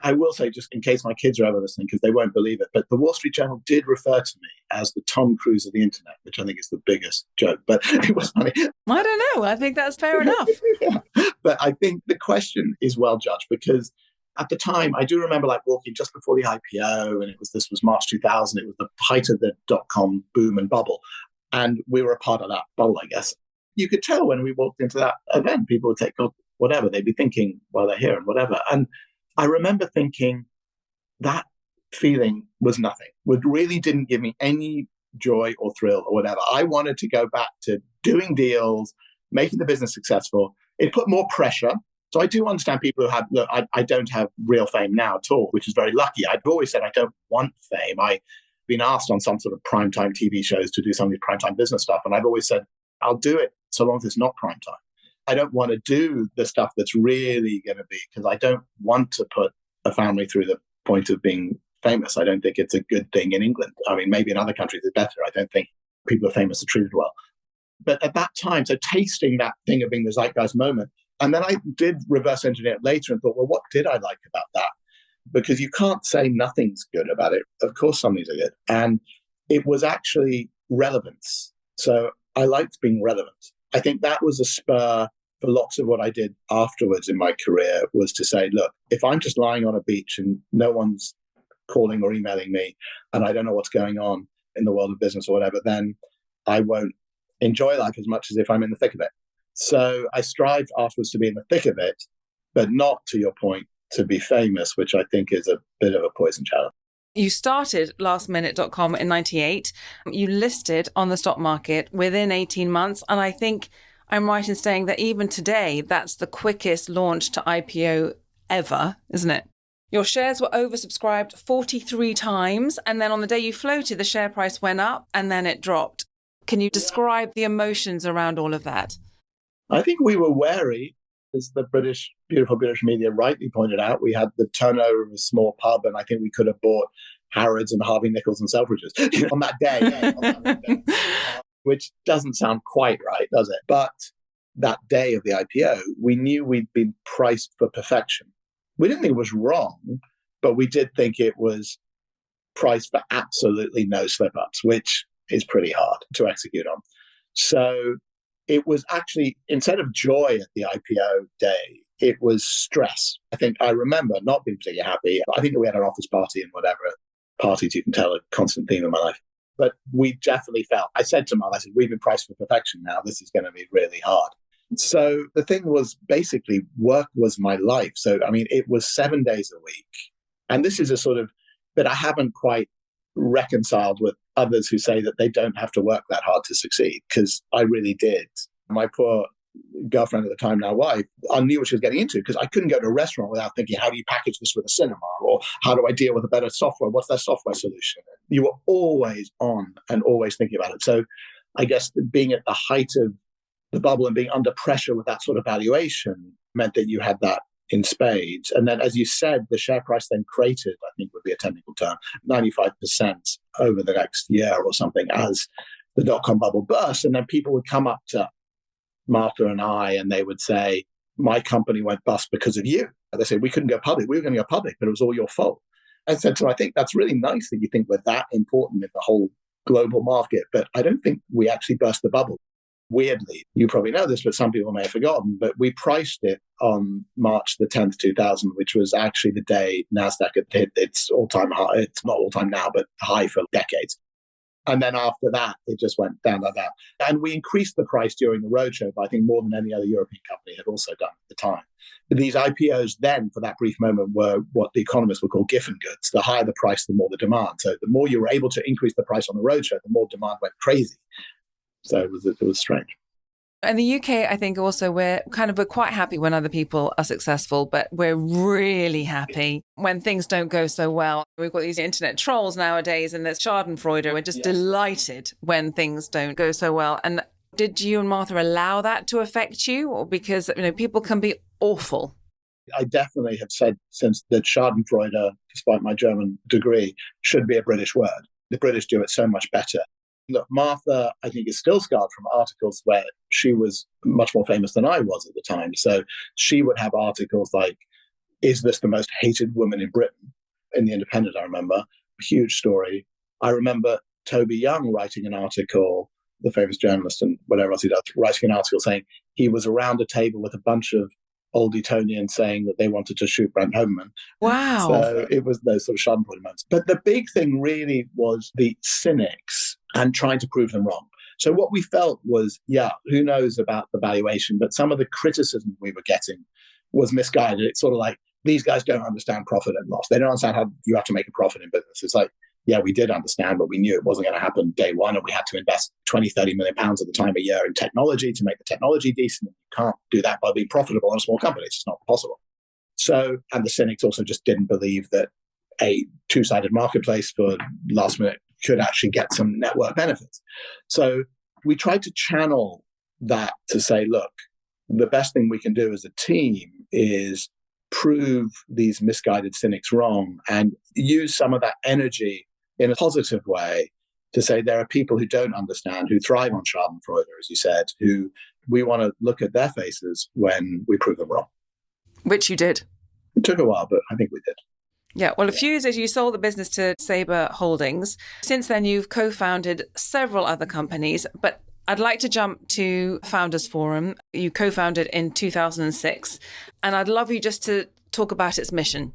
I will say, just in case my kids are ever listening, because they won't believe it, but the Wall Street Journal did refer to me as the Tom Cruise of the internet, which I think is the biggest joke, but it was funny. I don't know. I think that's fair enough. Yeah. But I think the question is well judged, because at the time, I do remember walking just before the IPO, and this was March 2000. It was the height of the dot-com boom and bubble. And we were a part of that bubble, I guess. You could tell when we walked into that event, people would take, God, whatever. They'd be thinking, well, they're here and whatever. And I remember thinking that feeling was nothing. It really didn't give me any joy or thrill or whatever. I wanted to go back to doing deals, making the business successful. It put more pressure. So I do understand people who have, look, I don't have real fame now at all, which is very lucky. I've always said I don't want fame. I've been asked on some sort of primetime TV shows to do some of these primetime business stuff. And I've always said, I'll do it so long as it's not primetime. I don't want to do the stuff that's really going to be, because I don't want to put a family through the point of being famous. I don't think it's a good thing in England. I mean, maybe in other countries it's better. I don't think people are famous are treated well. But at that time, so tasting that thing of being the zeitgeist moment, and then I did reverse engineer it later and thought, well, what did I like about that? Because you can't say nothing's good about it. Of course, some things are good. And it was actually relevance. So I liked being relevant. I think that was a spur for lots of what I did afterwards in my career, was to say, look, if I'm just lying on a beach and no one's calling or emailing me and I don't know what's going on in the world of business or whatever, then I won't enjoy life as much as if I'm in the thick of it. So I strived afterwards to be in the thick of it, but not, to your point, to be famous, which I think is a bit of a poison chalice. You started lastminute.com in 98. You listed on the stock market within 18 months. And I think I'm right in saying that even today, that's the quickest launch to IPO ever, isn't it? Your shares were oversubscribed 43 times. And then on the day you floated, the share price went up and then it dropped. Can you describe the emotions around all of that? I think we were wary. As the beautiful British media rightly pointed out, we had the turnover of a small pub, and I think we could have bought Harrods and Harvey Nichols and Selfridges on that day, which doesn't sound quite right, does it? But that day of the IPO, we knew we'd been priced for perfection. We didn't think it was wrong, but we did think it was priced for absolutely no slip-ups, which is pretty hard to execute on. So it was actually, instead of joy at the IPO day, it was stress. I think I remember not being particularly happy. I think we had an office party and whatever. Parties, you can tell, a constant theme in my life. But we definitely felt, I said to Mum, I said, we've been priced for perfection now. This is going to be really hard. So the thing was, basically, work was my life. So, I mean, it was 7 days a week. And this is a sort of, that I haven't quite reconciled with others who say that they don't have to work that hard to succeed, because I really did. My poor girlfriend at the time, now wife, I knew what she was getting into because I couldn't go to a restaurant without thinking, how do you package this with a cinema? Or how do I deal with a better software? What's their software solution? You were always on and always thinking about it. So I guess being at the height of the bubble and being under pressure with that sort of valuation meant that you had that in spades. And then, as you said, the share price then cratered, I think would be a technical term, 95% over the next year or something as the dot-com bubble burst. And then people would come up to Martha and I, and they would say, my company went bust because of you. And they said, we couldn't go public. We were going to go public, but it was all your fault. I said to them, I think that's really nice that you think we're that important in the whole global market, but I don't think we actually burst the bubble. Weirdly, you probably know this, but some people may have forgotten, but we priced it on March the 10th, 2000, which was actually the day NASDAQ had hit its all-time high. It's not all-time now, but high for decades. And then after that, it just went down like that. And we increased the price during the roadshow by, I think, more than any other European company had also done at the time. But these IPOs then, for that brief moment, were what the economists would call Giffen goods. The higher the price, the more the demand. So the more you were able to increase the price on the roadshow, the more demand went crazy. So it was strange. In the UK, I think also we're quite happy when other people are successful, but we're really happy when things don't go so well. We've got these internet trolls nowadays, and there's Schadenfreude. We're just delighted when things don't go so well. And did you and Martha allow that to affect you? Or because, people can be awful. I definitely have said since that Schadenfreude, despite my German degree, should be a British word. The British do it so much better. Look, Martha, I think, is still scarred from articles where she was much more famous than I was at the time. So she would have articles like, is this the most hated woman in Britain? In The Independent, I remember. A huge story. I remember Toby Young writing an article, the famous journalist and whatever else he does, writing an article saying he was around a table with a bunch of old Etonians saying that they wanted to shoot Brent Hoberman. Wow. So it was those sort of Schadenfreude moments. But the big thing really was the cynics and trying to prove them wrong. So what we felt was, who knows about the valuation, but some of the criticism we were getting was misguided. It's sort of like, these guys don't understand profit and loss. They don't understand how you have to make a profit in business. It's like, we did understand, but we knew it wasn't going to happen day one. And we had to invest 20, 30 million pounds at the time a year in technology to make the technology decent. You can't do that by being profitable in a small company. It's just not possible. So, and the cynics also just didn't believe that a two-sided marketplace for last minute could actually get some network benefits. So we tried to channel that to say, look, the best thing we can do as a team is prove these misguided cynics wrong and use some of that energy in a positive way to say there are people who don't understand, who thrive on Schadenfreude, as you said, who we want to look at their faces when we prove them wrong. Which you did. It took a while, but I think we did. Yeah, well, a few years as you sold the business to Sabre Holdings. Since then, you've co-founded several other companies, but I'd like to jump to Founders Forum. You co-founded in 2006, and I'd love you just to talk about its mission.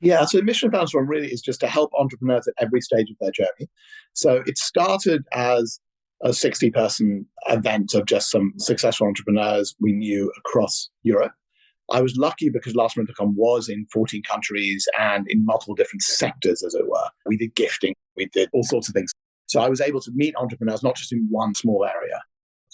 Yeah, so the mission of Founders Forum really is just to help entrepreneurs at every stage of their journey. So it started as a 60-person event of just some successful entrepreneurs we knew across Europe. I was lucky because lastminute.com was in 14 countries and in multiple different sectors, as it were. We did gifting, we did all sorts of things. So I was able to meet entrepreneurs, not just in one small area.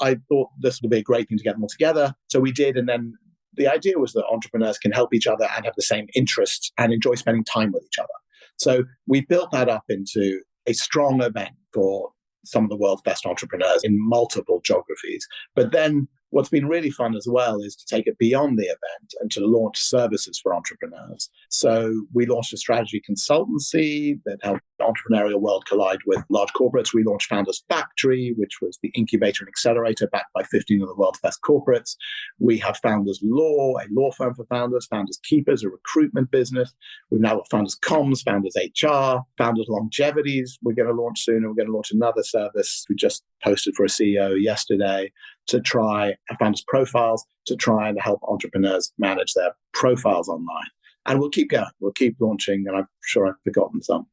I thought this would be a great thing to get them all together. So we did. And then the idea was that entrepreneurs can help each other and have the same interests and enjoy spending time with each other. So we built that up into a strong event for some of the world's best entrepreneurs in multiple geographies. But then what's been really fun as well is to take it beyond the event and to launch services for entrepreneurs. So we launched a strategy consultancy that helped the entrepreneurial world collide with large corporates. We launched Founders Factory, which was the incubator and accelerator backed by 15 of the world's best corporates. We have Founders Law, a law firm for founders, Founders Keepers, a recruitment business. We've now got Founders Comms, Founders HR, Founders Longevities. We're going to launch soon, and we're going to launch another service we just posted for a CEO yesterday to try Founders Profiles to try and help entrepreneurs manage their profiles online. And we'll keep going. We'll keep launching, and I'm sure I've forgotten some.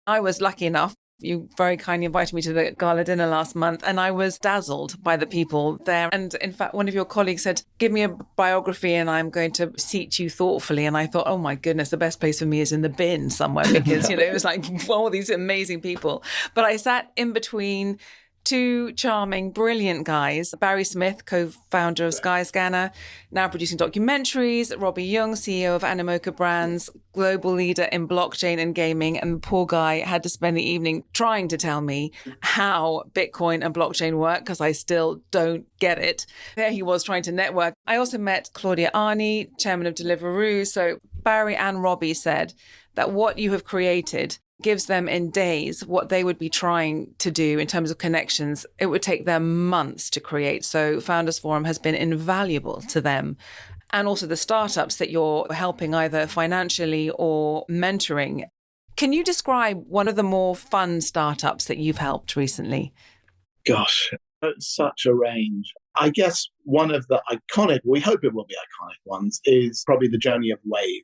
I was lucky enough. You very kindly invited me to the gala dinner last month, and I was dazzled by the people there. And in fact, one of your colleagues said, give me a biography and I'm going to seat you thoughtfully. And I thought, oh my goodness, the best place for me is in the bin somewhere because, it was like all these amazing people. But I sat in between two charming, brilliant guys. Barry Smith, co-founder of Skyscanner, now producing documentaries. Robbie Young, CEO of Animoca Brands, global leader in blockchain and gaming. And the poor guy had to spend the evening trying to tell me how Bitcoin and blockchain work, because I still don't get it. There he was trying to network. I also met Claudia Arni, chairman of Deliveroo. So Barry and Robbie said that what you have created gives them in days what they would be trying to do in terms of connections. It would take them months to create. So Founders Forum has been invaluable to them. And also the startups that you're helping either financially or mentoring. Can you describe one of the more fun startups that you've helped recently? Gosh, it's such a range. I guess one of the iconic, we hope it will be iconic ones, is probably the journey of Wave.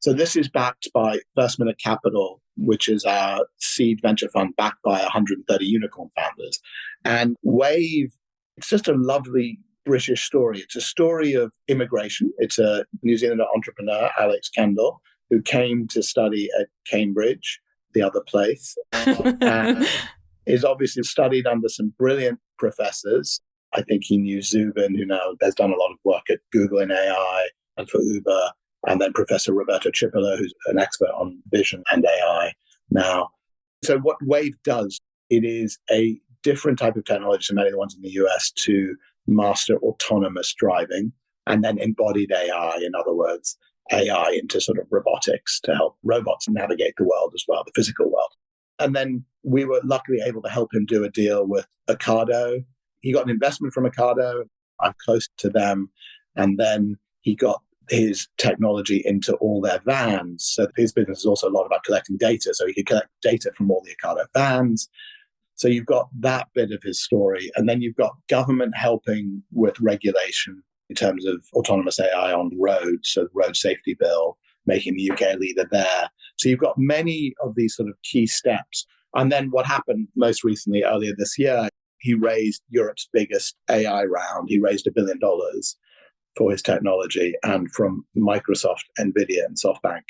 So this is backed by First Minute Capital, which is our seed venture fund backed by 130 unicorn founders. And Wave, it's just a lovely British story. It's a story of immigration. It's a New Zealander entrepreneur, Alex Kendall, who came to study at Cambridge, the other place, and is obviously studied under some brilliant professors. I think he knew Zubin, who now has done a lot of work at Google in AI and for Uber. And then Professor Roberto Cipolla, who's an expert on vision and AI now. So what Wave does, it is a different type of technology to many of the ones in the US to master autonomous driving and then embodied AI, in other words, AI into sort of robotics to help robots navigate the world as well, the physical world. And then we were luckily able to help him do a deal with Ocado. He got an investment from Ocado. I'm close to them. And then he got his technology into all their vans. So his business is also a lot about collecting data. So he could collect data from all the Ocado vans. So you've got that bit of his story. And then you've got government helping with regulation in terms of autonomous AI on roads. So the road safety bill, making the UK a leader there. So you've got many of these sort of key steps. And then what happened most recently, earlier this year, he raised Europe's biggest AI round. He raised $1 billion for his technology, and from Microsoft, Nvidia, and SoftBank.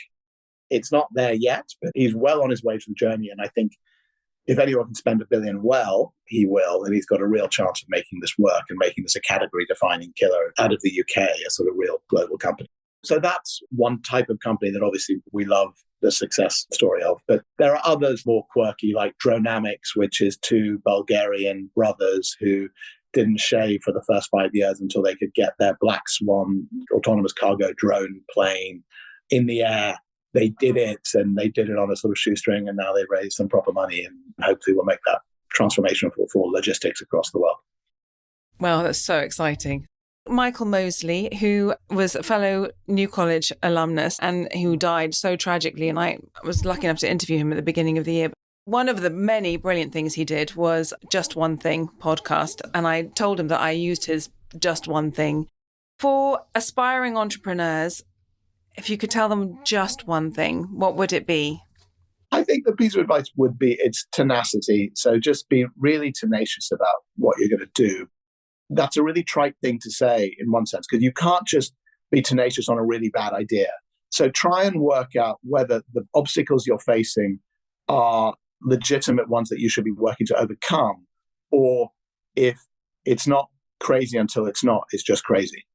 It's not there yet, but he's well on his way to the journey. And I think if anyone can spend $1 billion well, he will. And he's got a real chance of making this work and making this a category-defining killer out of the UK, a sort of real global company. So that's one type of company that obviously we love the success story of. But there are others more quirky, like Dronamics, which is two Bulgarian brothers who didn't shave for the first 5 years until they could get their Black Swan autonomous cargo drone plane in the air. They did it, and they did it on a sort of shoestring, and now they raised some proper money, and hopefully will make that transformation for logistics across the world. Well, that's so exciting. Michael Mosley, who was a fellow New College alumnus and who died so tragically, and I was lucky enough to interview him at the beginning of the year. One of the many brilliant things he did was Just One Thing podcast. And I told him that I used his Just One Thing. For aspiring entrepreneurs, if you could tell them just one thing, what would it be? I think the piece of advice would be its tenacity. So just be really tenacious about what you're going to do. That's a really trite thing to say in one sense, because you can't just be tenacious on a really bad idea. So try and work out whether the obstacles you're facing are legitimate ones that you should be working to overcome, or if it's not crazy until it's not, it's just crazy.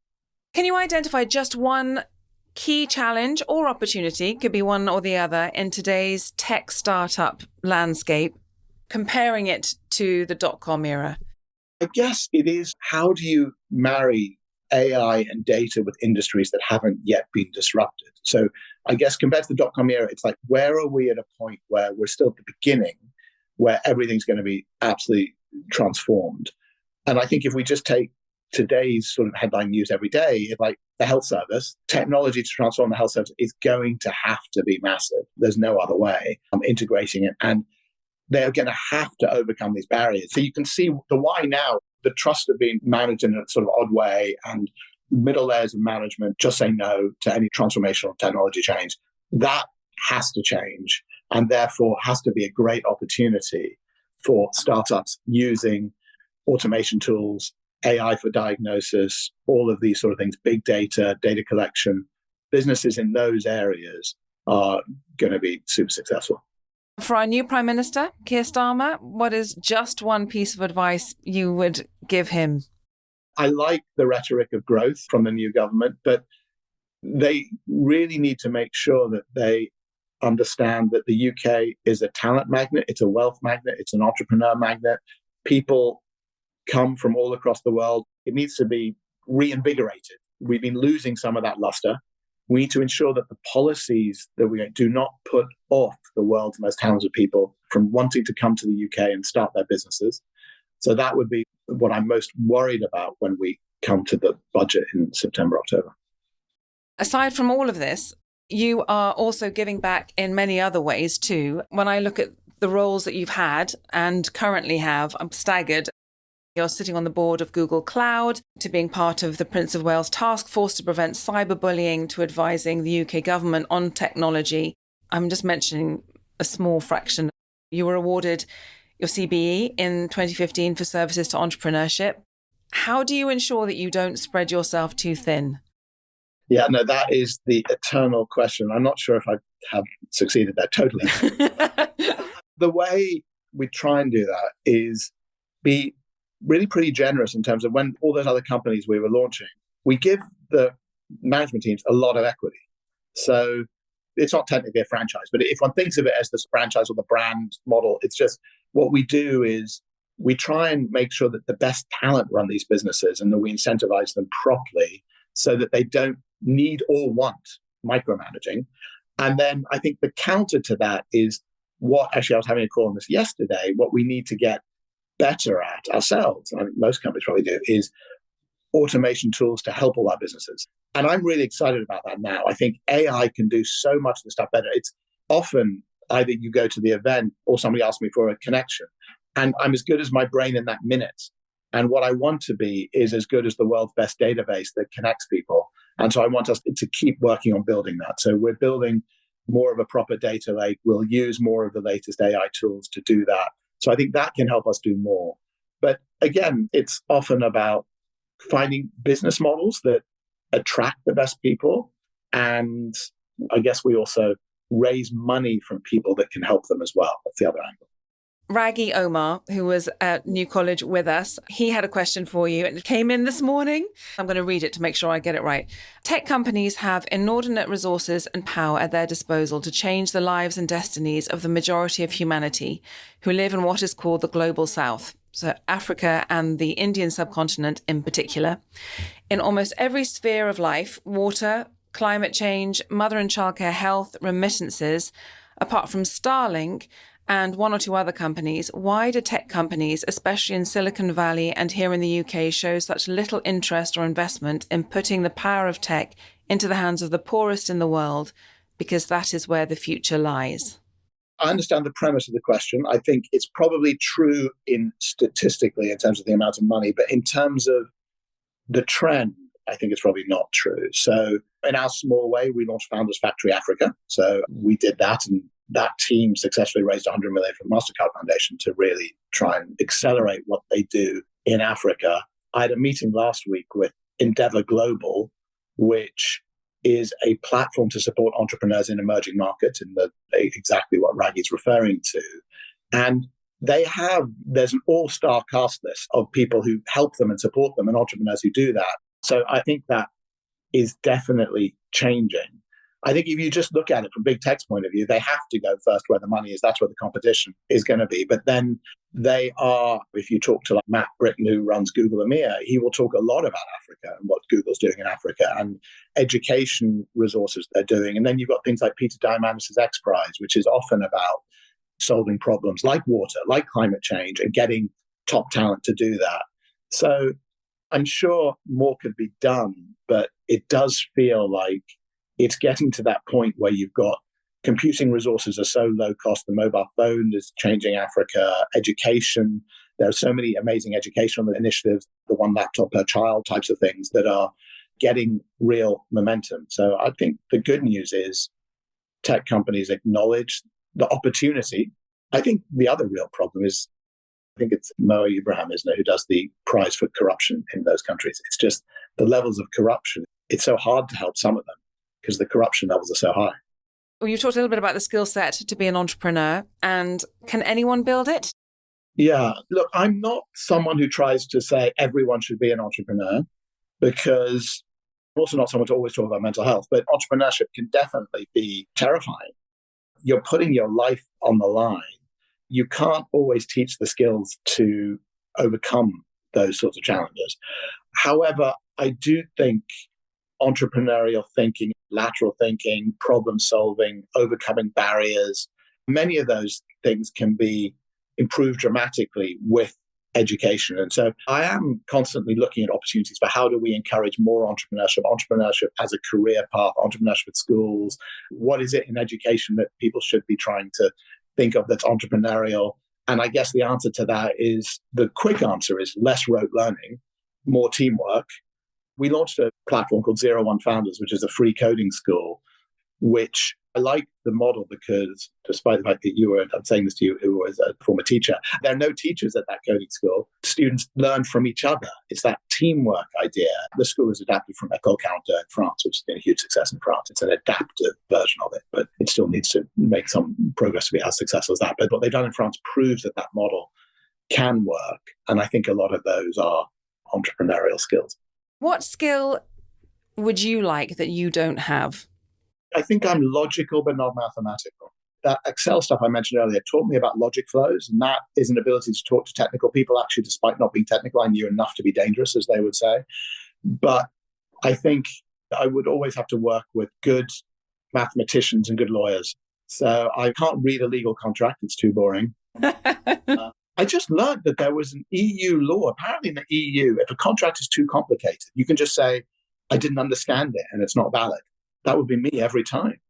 Can you identify just one key challenge or opportunity, could be one or the other, in today's tech startup landscape, comparing it to the dot-com era? I guess it is, how do you marry AI and data with industries that haven't yet been disrupted? So I guess compared to the dot-com era, it's like, where are we at a point where we're still at the beginning, where everything's going to be absolutely transformed? And I think if we just take today's sort of headline news every day, like the health service, technology to transform the health service is going to have to be massive. There's no other way. I'm integrating it. And they're going to have to overcome these barriers. So you can see the why now, the trust of being managed in a sort of odd way, and middle layers of management just say no to any transformational technology change. That has to change, and therefore has to be a great opportunity for startups using automation tools, AI for diagnosis, all of these sort of things, big data, data collection. Businesses in those areas are going to be super successful. For our new Prime Minister, Keir Starmer, what is just one piece of advice you would give him? I like the rhetoric of growth from the new government, but they really need to make sure that they understand that the UK is a talent magnet, it's a wealth magnet, it's an entrepreneur magnet. People come from all across the world. It needs to be reinvigorated. We've been losing some of that luster. We need to ensure that the policies that we do not put off the world's most talented people from wanting to come to the UK and start their businesses. So that would be what I'm most worried about when we come to the budget in September, October. Aside from all of this, you are also giving back in many other ways too. When I look at the roles that you've had and currently have, I'm staggered. You're sitting on the board of Google Cloud, to being part of the Prince of Wales task force to prevent cyberbullying, to advising the UK government on technology. I'm just mentioning a small fraction. You were awarded your CBE in 2015 for services to entrepreneurship. How do you ensure that you don't spread yourself too thin? Yeah, no, that is the eternal question. I'm not sure if I have succeeded there totally. The way we try and do that is be really pretty generous in terms of when all those other companies we were launching, we give the management teams a lot of equity. So it's not technically a franchise, but if one thinks of it as this franchise or the brand model, it's just what we do is we try and make sure that the best talent run these businesses and that we incentivize them properly so that they don't need or want micromanaging. And then I think the counter to that is what, actually I was having a call on this yesterday, what we need to get better at ourselves, and I think most companies probably do, is automation tools to help all our businesses. And I'm really excited about that now. I think AI can do so much of the stuff better. It's often either you go to the event or somebody asks me for a connection, and I'm as good as my brain in that minute. And what I want to be is as good as the world's best database that connects people. And so I want us to keep working on building that. So we're building more of a proper data lake. We'll use more of the latest AI tools to do that. So I think that can help us do more. But again, it's often about finding business models that attract the best people. And I guess we also raise money from people that can help them as well. That's the other angle. Raggy Omar, who was at New College with us, he had a question for you. It came in this morning. I'm going to read it to make sure I get it right. Tech companies have inordinate resources and power at their disposal to change the lives and destinies of the majority of humanity who live in what is called the Global South, so Africa and the Indian subcontinent in particular. In almost every sphere of life, water, climate change, mother and childcare health, remittances, apart from Starlink and one or two other companies, why do tech companies, especially in Silicon Valley and here in the UK, show such little interest or investment in putting the power of tech into the hands of the poorest in the world? Because that is where the future lies. I understand the premise of the question. I think it's probably true statistically in terms of the amount of money, but in terms of the trend, I think it's probably not true. So in our small way, we launched Founders Factory Africa. So we did that, and that team successfully raised 100 million from the MasterCard Foundation to really try and accelerate what they do in Africa. I had a meeting last week with Endeavor Global, which is a platform to support entrepreneurs in emerging markets, in exactly what Raggy's referring to. And there's an all-star cast list of people who help them and support them and entrepreneurs who do that. So I think that is definitely changing. I think if you just look at it from big tech's point of view, they have to go first where the money is. That's where the competition is going to be. But then they are, if you talk to like Matt Britton, who runs Google EMEA, he will talk a lot about Africa and what Google's doing in Africa and education resources they're doing. And then you've got things like Peter Diamandis' X Prize, which is often about solving problems like water, like climate change, and getting top talent to do that. So I'm sure more could be done, but it does feel like it's getting to that point where you've got computing resources are so low cost. The mobile phone is changing Africa. Education, there are so many amazing educational initiatives, the one laptop per child types of things that are getting real momentum. So I think the good news is tech companies acknowledge the opportunity. I think the other real problem is, I think it's Mo Ibrahim, isn't it, who does the prize for corruption in those countries. It's just the levels of corruption. It's so hard to help some of them because the corruption levels are so high. Well, you talked a little bit about the skill set to be an entrepreneur, and can anyone build it? Yeah. Look, I'm not someone who tries to say everyone should be an entrepreneur, because I'm also not someone to always talk about mental health, but entrepreneurship can definitely be terrifying. You're putting your life on the line. You can't always teach the skills to overcome those sorts of challenges. However, I do think entrepreneurial thinking, lateral thinking, problem solving, overcoming barriers, many of those things can be improved dramatically with education. And so I am constantly looking at opportunities for how do we encourage more entrepreneurship as a career path, entrepreneurship at schools. What is it in education that people should be trying to think of that's entrepreneurial? And I guess the answer to that is, the quick answer is less rote learning, more teamwork. We launched a platform called 01 Founders, which is a free coding school, which I like the model because, despite the fact that I'm saying this to you, who was a former teacher, there are no teachers at that coding school. Students learn from each other. It's that teamwork idea. The school is adapted from École Counter in France, which has been a huge success in France. It's an adaptive version of it, but it still needs to make some progress to be as successful as that. But what they've done in France proves that that model can work. And I think a lot of those are entrepreneurial skills. What skill would you like that you don't have? I think I'm logical, but not mathematical. That Excel stuff I mentioned earlier taught me about logic flows, and that is an ability to talk to technical people. Actually, despite not being technical, I knew enough to be dangerous, as they would say. But I think I would always have to work with good mathematicians and good lawyers. So I can't read a legal contract. It's too boring. I just learned that there was an EU law. Apparently in the EU, if a contract is too complicated, you can just say, I didn't understand it and it's not valid. That would be me every time.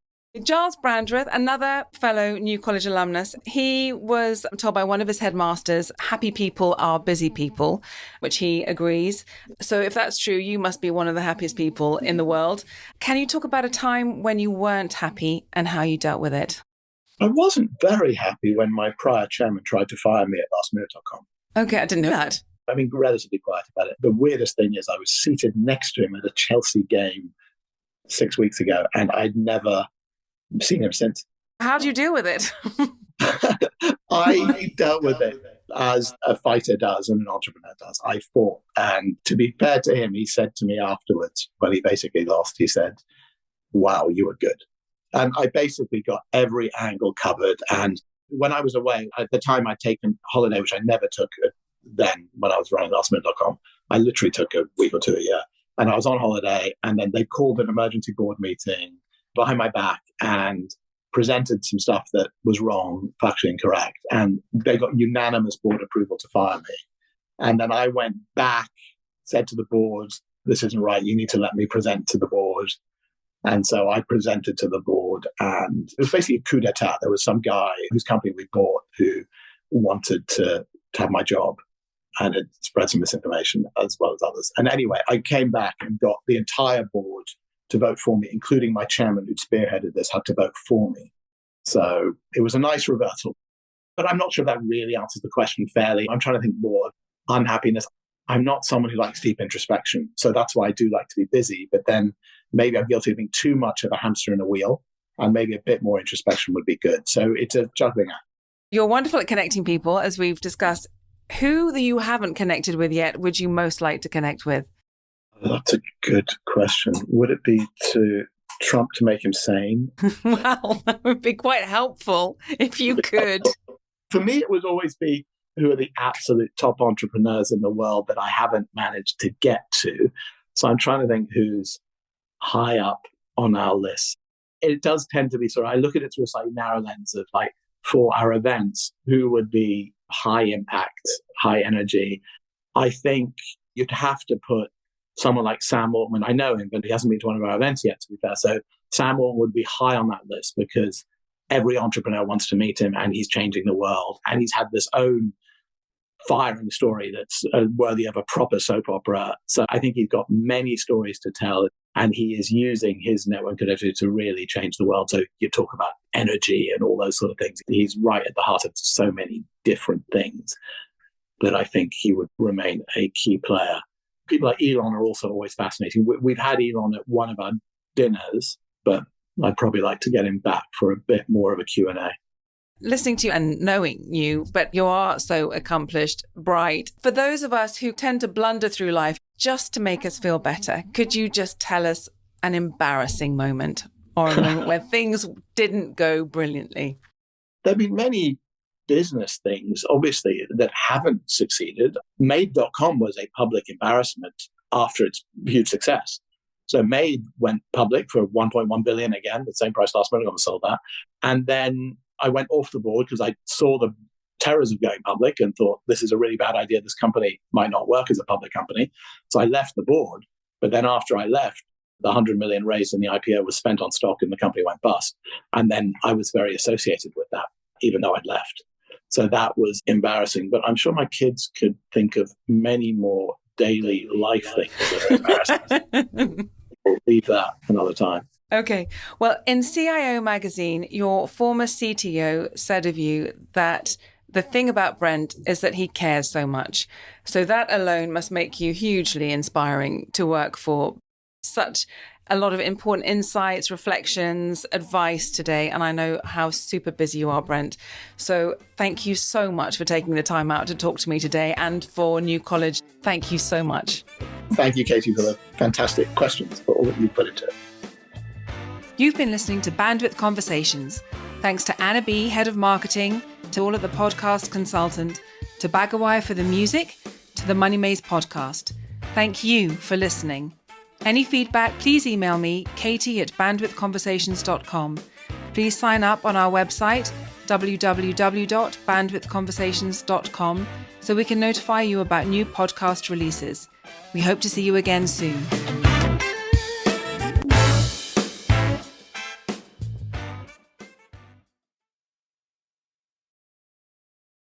Giles Brandreth, another fellow New College alumnus, he was told by one of his headmasters, happy people are busy people, which he agrees. So if that's true, you must be one of the happiest people in the world. Can you talk about a time when you weren't happy and how you dealt with it? I wasn't very happy when my prior chairman tried to fire me at lastminute.com. Okay, I didn't know that. I mean, relatively quiet about it. The weirdest thing is I was seated next to him at a Chelsea game 6 weeks ago, and I'd never seen him since. How do you deal with it? I dealt with it as a fighter does and an entrepreneur does. I fought. And to be fair to him, he said to me afterwards, when he basically lost, he said, wow, you were good. And I basically got every angle covered. And when I was away, at the time I'd taken holiday, which I never took then when I was running lastminute.com. I literally took a week or two a year. And I was on holiday, and then they called an emergency board meeting behind my back and presented some stuff that was wrong, factually incorrect. And they got unanimous board approval to fire me. And then I went back, said to the board, this isn't right. You need to let me present to the board. And so I presented to the board, and it was basically a coup d'etat. There was some guy whose company we bought who wanted to have my job, and it spread some misinformation as well as others. And anyway, I came back and got the entire board to vote for me, including my chairman who'd spearheaded this, had to vote for me. So it was a nice reversal. But I'm not sure that really answers the question fairly. I'm trying to think more of unhappiness. I'm not someone who likes deep introspection. So that's why I do like to be busy. But then maybe I'm guilty of being too much of a hamster in a wheel, and maybe a bit more introspection would be good. So it's a juggling act. You're wonderful at connecting people, as we've discussed. Who that you haven't connected with yet would you most like to connect with? That's a good question. Would it be to Trump to make him sane? Well, that would be quite helpful if you could. For me, it would always be, who are the absolute top entrepreneurs in the world that I haven't managed to get to. So I'm trying to think who's high up on our list. It does tend to be sort of, I look at it through a slightly narrow lens of like, for our events, who would be high impact, high energy. I think you'd have to put someone like Sam Altman. I know him, but he hasn't been to one of our events yet, to be fair. So Sam Altman would be high on that list because every entrepreneur wants to meet him, and he's changing the world. And he's had this own firing story that's worthy of a proper soap opera. So I think he's got many stories to tell, and he is using his network connectivity to really change the world. So you talk about energy and all those sort of things. He's right at the heart of so many different things that I think he would remain a key player. People like Elon are also always fascinating. We've had Elon at one of our dinners, but I'd probably like to get him back for a bit more of a Q&A. Listening to you and knowing you, but you are so accomplished, bright. For those of us who tend to blunder through life just to make us feel better, could you just tell us an embarrassing moment or a moment where things didn't go brilliantly? There have been many business things, obviously, that haven't succeeded. Made.com was a public embarrassment after its huge success. So Made went public for 1.1 billion again, the same price last minute, I sold that. And then I went off the board because I saw the terrors of going public and thought, this is a really bad idea. This company might not work as a public company. So I left the board. But then after I left, the 100 million raised in the IPO was spent on stock and the company went bust. And then I was very associated with that, even though I'd left. So that was embarrassing. But I'm sure my kids could think of many more daily life things that are embarrassing. We'll leave that another time. Okay. Well, in CIO magazine, your former CTO said of you that the thing about Brent is that he cares so much. So that alone must make you hugely inspiring to work for. Such a lot of important insights, reflections, advice today. And I know how super busy you are, Brent. So thank you so much for taking the time out to talk to me today, and for New College. Thank you so much. Thank you, Katie, for the fantastic questions, for all that you put into it. You've been listening to Bandwidth Conversations. Thanks to Anna B., Head of Marketing, to all of the podcast consultant, to Bagawire for the music, to the Money Maze podcast. Thank you for listening. Any feedback, please email me, katie@bandwidthconversations.com. Please sign up on our website, www.bandwidthconversations.com, so we can notify you about new podcast releases. We hope to see you again soon.